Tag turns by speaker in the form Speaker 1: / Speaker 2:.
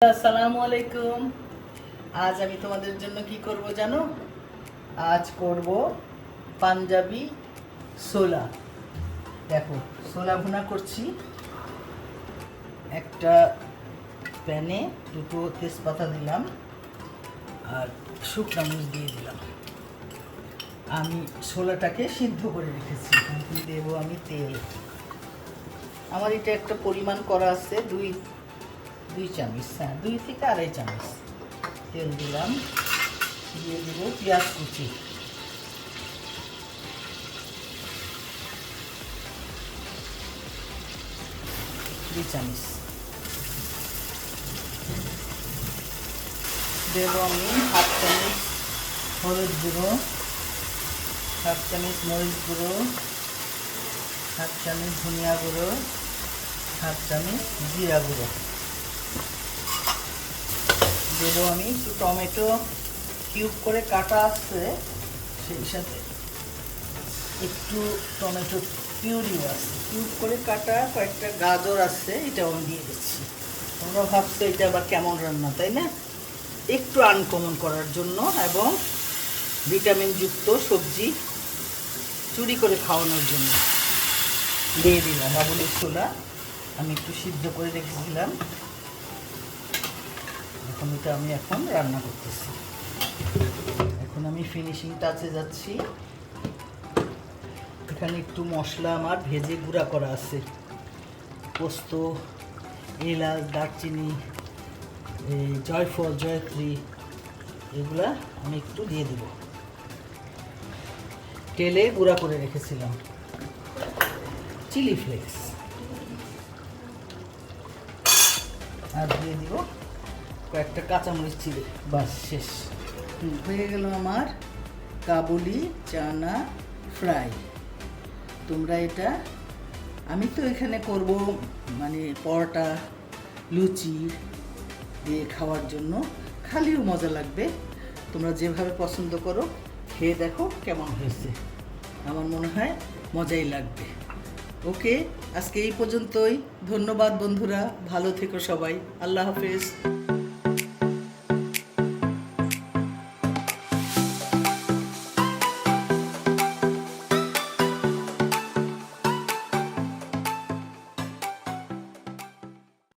Speaker 1: আসসালামু আলাইকুম। আজ আমি তোমাদের জন্য কি করব জানো? আজ করব পাঞ্জাবি ছোলা। দেখো, ছোলা ভুনা করছি। একটা প্যানে দুটো তেজপাতা দিলাম আর শুকনো মরিচ দিয়ে দিলাম। আমি ছোলাটাকে সিদ্ধ করে রেখেছি। এখন দেবো আমি তেল। আমার এটা একটা পরিমাণ করা আছে, দুই চামচ, 2 থেকে 2.5 চামচ তেল দিলাম। দিয়ে দেবো পেঁয়াজ কুচি, দুই চামচ দেবো আমি। 1/2 চামচ হলুদ গুঁড়ো, 1/2 চামচ মরিচ গুঁড়ো, 1/2 চামচ ধনিয়া গুঁড়ো, 1/2 চামচ জিরা গুঁড়ো দেবো আমি। একটু টমেটো কিউব করে কাটা আছে, সেই সাথে একটু টমেটো পিউরিও আছে, কিউব করে কাটা কয়েকটা গাজর আছে, এটাও আমি দিয়ে দিচ্ছি। তোমরা ভাবছো এটা আবার কেমন রান্না, তাই না? একটু আনকমন করার জন্য এবং ভিটামিনযুক্ত সবজি চুরি করে খাওয়ানোর জন্য দিয়ে দিলাম কাবুলি ছোলা। আমি একটু সিদ্ধ করে রেখেছিলাম, এখন এটা আমি এখন রান্না করতেছি। এখন আমি ফিনিশিং টাচে যাচ্ছি। এখানে একটু মশলা আমার ভেজে গুঁড়া করা আছে, পোস্ত, এলাচ, দারচিনি, জয়ফল, জয়ত্রী, এগুলা আমি একটু দিয়ে দেব। তেলে গুঁড়া করে রেখেছিলাম চিলি ফ্লেক্স, আর দিয়ে দিব কয়েকটা কাঁচামরিচ চিলি। বাস, শেষ হয়ে গেল আমার কাবুলি চানা ফ্রাই। তোমরা এটা, আমি তো এখানে করব মানে পরোটা, লুচি দিয়ে খাওয়ার জন্য, খালিও মজা লাগবে। তোমরা যেভাবে পছন্দ করো খেয়ে দেখো কেমন হয়েছে। আমার মনে হয় মজাই লাগবে। ওকে, আজকে এই পর্যন্তই। ধন্যবাদ বন্ধুরা, ভালো থেকো সবাই। আল্লাহ হাফেজ।